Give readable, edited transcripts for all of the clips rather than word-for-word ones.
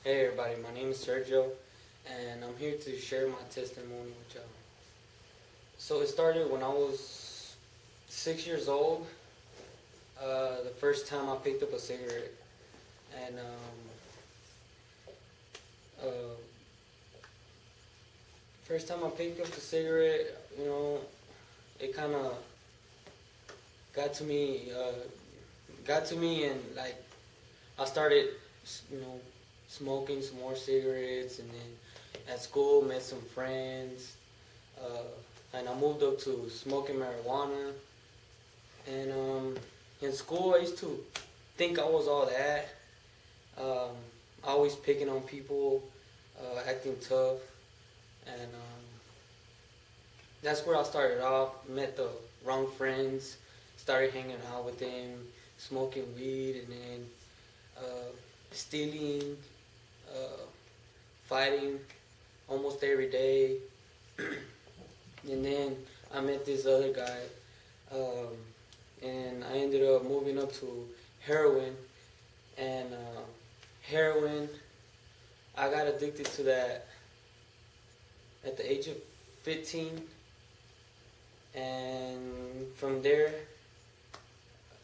Hey everybody, my name is Sergio, and I'm here to share my testimony with y'all. So it started when I was 6 years old. The first time I picked up a cigarette, and uh, first time I picked up the cigarette, it kind of got to me, and like I started, you know, smoking some more cigarettes, and then at school met some friends, and I moved up to smoking marijuana. And in school, I used to think I was all that, always picking on people, acting tough, and that's where I started off. Met the wrong friends, started hanging out with them, smoking weed, and then stealing, uh, fighting almost every day. And then I met this other guy, um, and I ended up moving up to heroin. And heroin, I got addicted to that at the age of 15, and from there,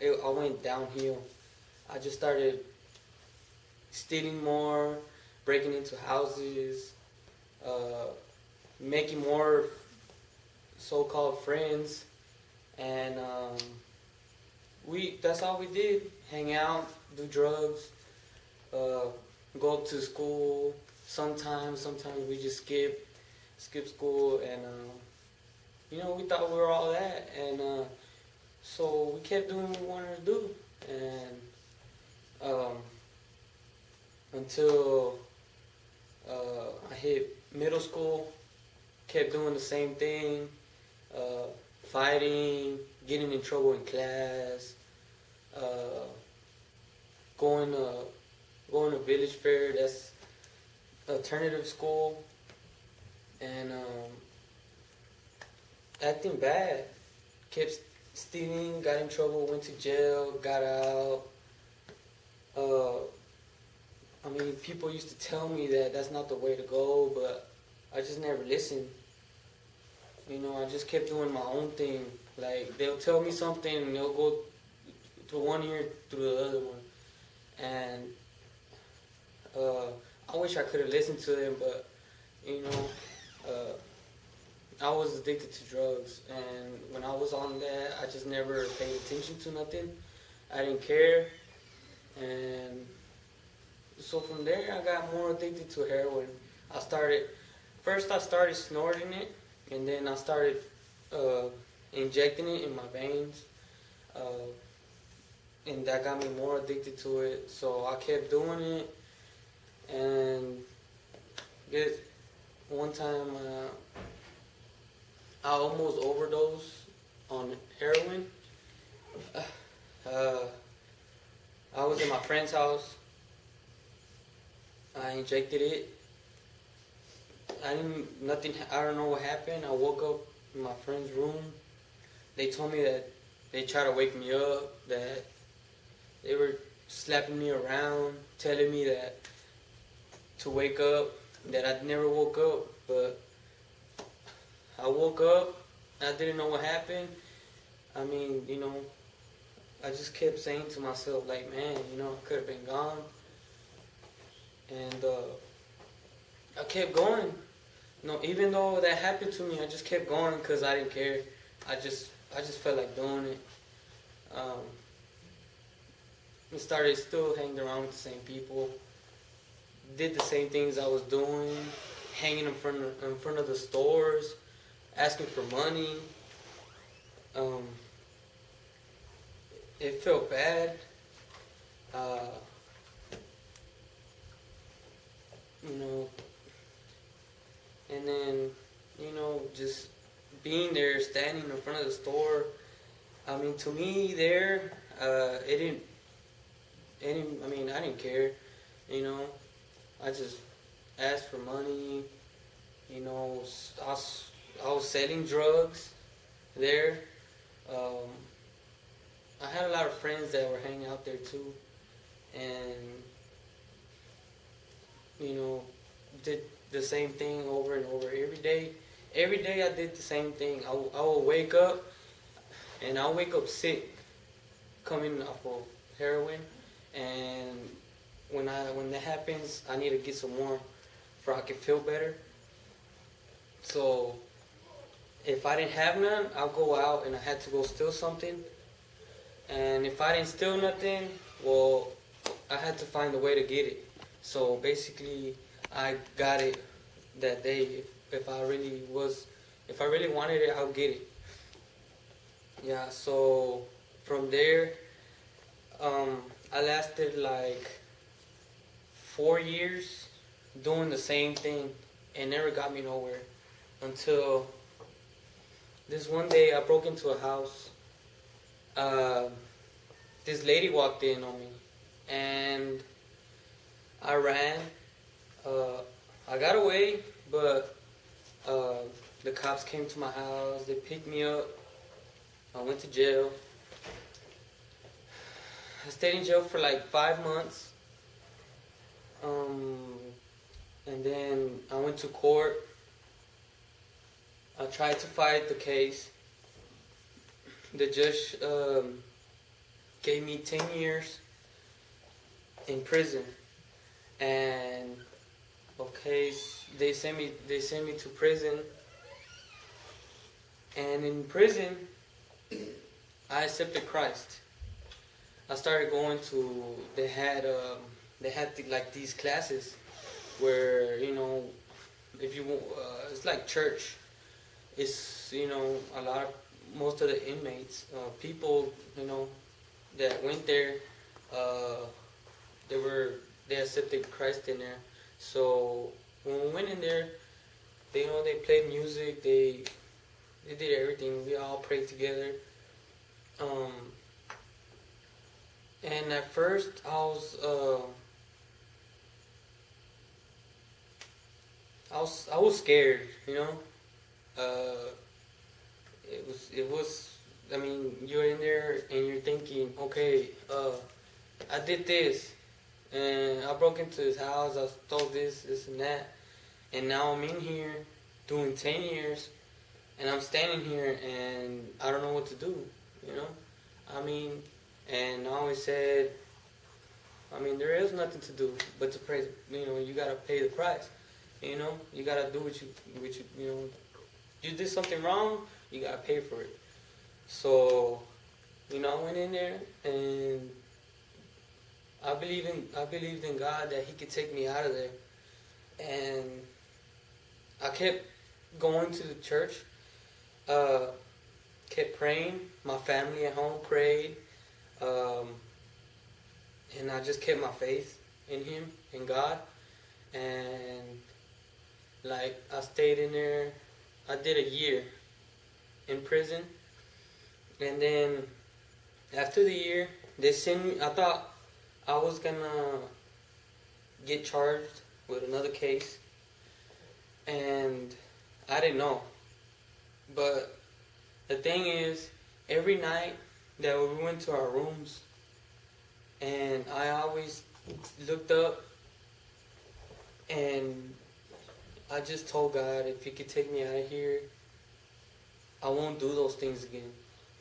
I went downhill. I just started stealing more, breaking into houses, uh, making more so-called friends, and that's all we did: hang out, do drugs, uh, go up to school. Sometimes we just skip school, and we thought we were all that, and so we kept doing what we wanted to do, and until I hit middle school, kept doing the same thing, fighting, getting in trouble in class, uh, going to village fair. That's alternative school, and acting bad. Kept stealing, got in trouble, went to jail, got out. People used to tell me that that's not the way to go, but I just never listened. I just kept doing my own thing. Like, they'll tell me something and they'll go to one ear through the other one. And I wish I could have listened to them, but I was addicted to drugs, and when I was on that, I just never paid attention to nothing. I didn't care, and so from there, I got more addicted to heroin. First I started snorting it, and then I started injecting it in my veins, and that got me more addicted to it. So I kept doing it, and guess one time I almost overdosed on heroin. I was in my friend's house. I injected it. I don't know what happened. I woke up in my friend's room. They told me that they tried to wake me up, that they were slapping me around, telling me that to wake up, that I never woke up, but I woke up. I didn't know what happened. I just kept saying to myself, like, man, I could have been gone. And I kept going. Even though that happened to me, I just kept going because I didn't care. I just felt like doing it. I started still hanging around with the same people. Did the same things I was doing, hanging in front of the stores, asking for money. It felt bad. And then, just being there, standing in front of the store. To me, there, I didn't care. I just asked for money. I was selling drugs there. I had a lot of friends that were hanging out there too, and you know, did the same thing over and over every day. Every day I did the same thing. I will wake up, and I'll wake up sick, coming off of heroin, and when that happens, I need to get some more, for I can feel better. So if I didn't have none, I'll go out and I had to go steal something. And if I didn't steal nothing, well, I had to find a way to get it. So basically, I got it that day. If I really wanted it, I'll get it. Yeah. So from there, I lasted like 4 years doing the same thing, and never got me nowhere until this one day I broke into a house. This lady walked in on me, and I ran. I got away, but the cops came to my house. They picked me up. I went to jail. I stayed in jail for like 5 months. And then I went to court. I tried to fight the case. The judge gave me 10 years in prison, and okay, they sent me to prison, and in prison, I accepted Christ. I started going to, they had like these classes where, you know, if you it's like church. It's, you know, most of the inmates, people, you know, that went there, they accepted Christ in there. So when we went in there, they played music, they did everything. We all prayed together. And at first I was scared, you know. It was. I mean, you're in there and you're thinking, okay, I did this, and I broke into his house. I stole this and that, and now I'm in here doing 10 years, and I'm standing here and I don't know what to do, you know. I mean, and I always said, I mean, there is nothing to do but to pray. You know, you gotta pay the price. You know, you gotta do what you know. You did something wrong, you gotta pay for it. So, you know, I went in there and I believed in God that He could take me out of there. And I kept going to the church, kept praying. My family at home prayed, and I just kept my faith in Him, in God. And like, I stayed in there. I did a year in prison, and then after the year, they sent me. I thought I was gonna get charged with another case, and I didn't know. But the thing is, every night that we went to our rooms, and I always looked up, and I just told God, if He could take me out of here, I won't do those things again.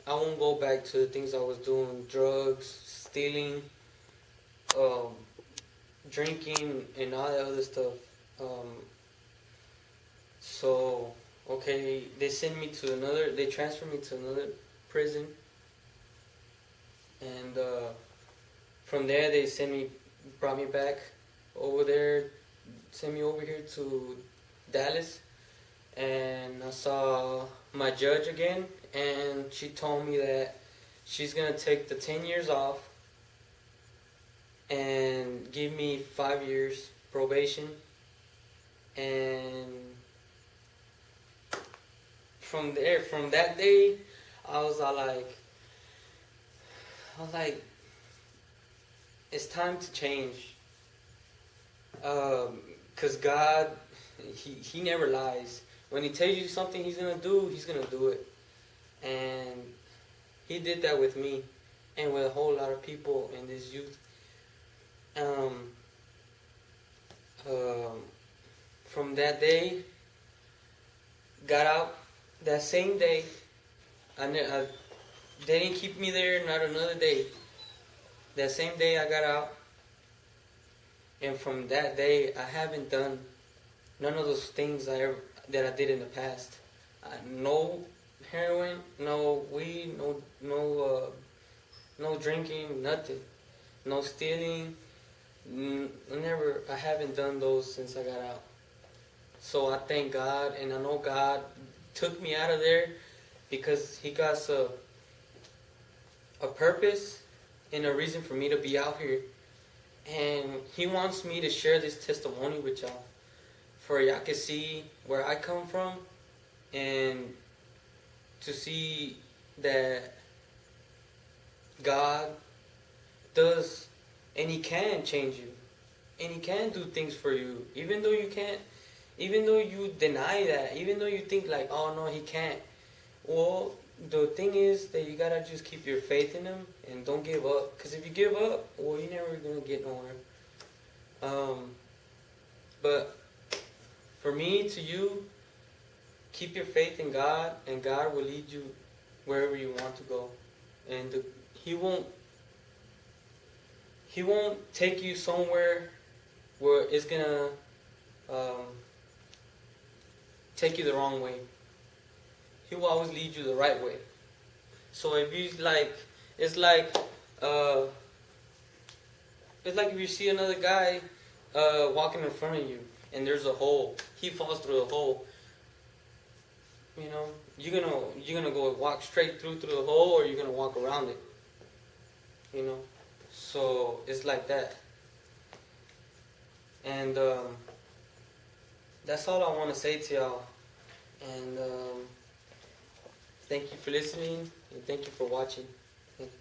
I won't go back to the things I was doing, drugs, stealing, drinking, and all that other stuff. So, okay, they transferred me to another prison. And from there, brought me back over there, sent me over here to Dallas, and I saw my judge again, and she told me that she's gonna take the 10 years off and give me 5 years probation. And from that day, I was like, it's time to change. 'Cause God, He never lies. When He tells you something He's gonna do it. And He did that with me, and with a whole lot of people in this youth. from that day, got out that same day. They didn't keep me there not another day. That same day I got out, and from that day I haven't done none of those things that I did in the past. No heroin, no weed, no drinking, nothing, no stealing. Never. I haven't done those since I got out. So I thank God, and I know God took me out of there because He got a purpose and a reason for me to be out here. And He wants me to share this testimony with y'all, for y'all can see where I come from, and to see that God does, and He can change you, and He can do things for you, even though you can't, even though you deny that, even though you think like, oh no, He can't. Well, the thing is that you gotta just keep your faith in Him and don't give up. Because if you give up, well, you're never gonna get nowhere. But for me, to you, keep your faith in God, and God will lead you wherever you want to go. And He won't take you somewhere where it's gonna take you the wrong way. He will always lead you the right way. So if you it's like if you see another guy walking in front of you and there's a hole, he falls through the hole. You know, you're gonna go walk straight through the hole, or you're gonna walk around it. You know, so it's like that. And that's all I want to say to y'all. And thank you for listening, and thank you for watching. Thank you.